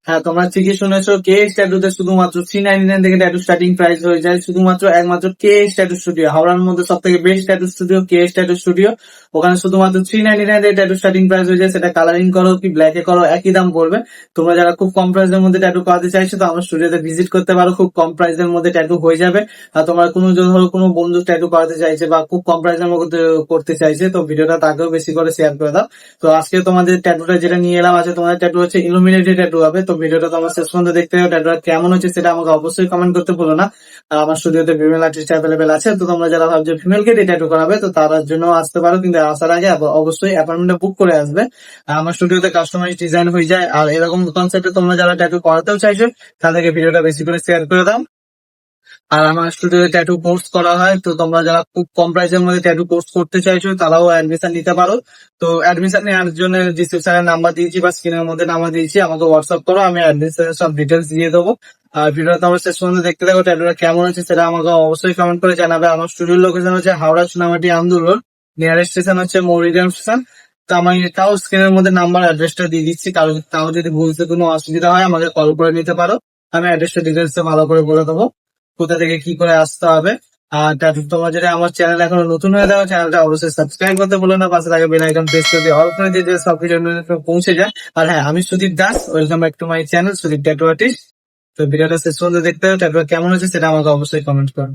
হ্যাঁ, তোমরা ঠিকই শুনেছো, কে ট্যাটুতে শুধুমাত্র 399 থেকে ট্যাটু স্টার্টিং প্রাইস হয়ে যায়। শুধুমাত্র একমাত্র কে ট্যাটু স্টুডিও, হাওড়ার মধ্যে সব থেকে বেস্ট ট্যাটু স্টুডিও কে ট্যাটু স্টুডিও। ওখানে শুধুমাত্র 399 থেকে ট্যাটু স্টার্টিং প্রাইস হয়ে যায়। সেটা কালারিং করো কি ব্ল্যাকে করো একই দাম পড়বে। তোমরা যারা খুব কম প্রাইসের মধ্যে ট্যাটু করাতে চাইছো তো আমার স্টুডিওতে ভিজিট করতে পারো, খুব কম প্রাইসের মধ্যে ট্যাটু হয়ে যাবে। আর তোমার ধরো কোনো বন্ধু ট্যাটু করাতে চাইছে বা খুব কম প্রাইসের মধ্যে করতে চাইছে, তো ভিডিওটা তাকেও বেশি করে শেয়ার করে দাও। তো আজকে তোমাদের ট্যাটুটা যেটা নিয়ে এলাম আছে, তোমাদের ট্যাটু হচ্ছে ইলুমিনেটেড ট্যাটু হবে। তো ভিডিওটা তোমার শেষ পর্যন্ত দেখতে হবে, ট্যাটুটা কেমন হচ্ছে সেটা আমাকে অবশ্যই কমেন্ট করতে ভুলো না। আর আমার স্টুডিওতে ফিমেল আর্টিস্ট অ্যাভেলেবেল আছে, তো তোমরা যারা ভাবছো ফিমেলকে দিয়ে ট্যাটু করাবে তো তার জন্য আসতে পারো, কিন্তু আসার আগে অবশ্যই অ্যাপয়েন্টমেন্ট বুক করে আসবে। আর আমার স্টুডিওতে কাস্টমাইজ ডিজাইন হয়ে যায়। আর এরকম কনসেপ্টে তোমরা যারা ট্যাটু করাতেও চাইছো তাদেরকে ভিডিওটা বেশি করে শেয়ার করে দাও। আর আমার স্টুডিওতে ট্যাটু কোর্স করা হয়, তো তোমরা যারা খুব কম প্রাইসের মধ্যে ট্যাটু কোর্স করতে চাইছো তারাও অ্যাডমিশন নিতে পারো। তো অ্যাডমিশন নেওয়ার জন্য ডিসক্রিপশনে নাম্বার দিয়েছি বা স্ক্রিনের মধ্যে নাম্বার দিয়েছি, আমাকে হোয়াটসঅ্যাপ করো, আমি অ্যাডমিশনের সব ডিটেলস দিয়ে দেবো। আর ভিডিওটা আমার শেষ পর্যন্ত দেখতে থাকো, ট্যাটুটা কেমন হচ্ছে সেটা আমাকে অবশ্যই কমেন্ট করে জানাবে। আমার স্টুডিওর লোকেশন হচ্ছে Howrah Sonamati Andul road, nearest station হচ্ছে মৌরিগ্রাম স্টেশন। তো আমি তাও স্ক্রিনের মধ্যে নাম্বার অ্যাড্রেসটা দিয়ে দিচ্ছি, কারণ তাও যদি বুঝতে কোনো অসুবিধা হয় আমাকে কল করে নিতে পারো। আমি অ্যাড্রেসটা ডিটেলস ভালো করে বলে দেবো কোথা থেকে কি করে আসতে হবে। আর তোমরা যদি আমার চ্যানেল এখনো নতুন হয়ে থাকো, চ্যানেলটা অবশ্যই সাবস্ক্রাইব করতে ভুলো না, পাশে থাকে বেল আইকন প্রেস করে দিয়ে অল করে দিয়ে সবকিছু পৌঁছে যায়। আর হ্যাঁ, আমি Sudip Das, welcome back to my channel Sudip tattoo artist. তো ভিডিওটা শেষ পর্যন্ত দেখতে হবে, ট্যাটু কেমন হচ্ছে সেটা আমাকে অবশ্যই কমেন্ট করো।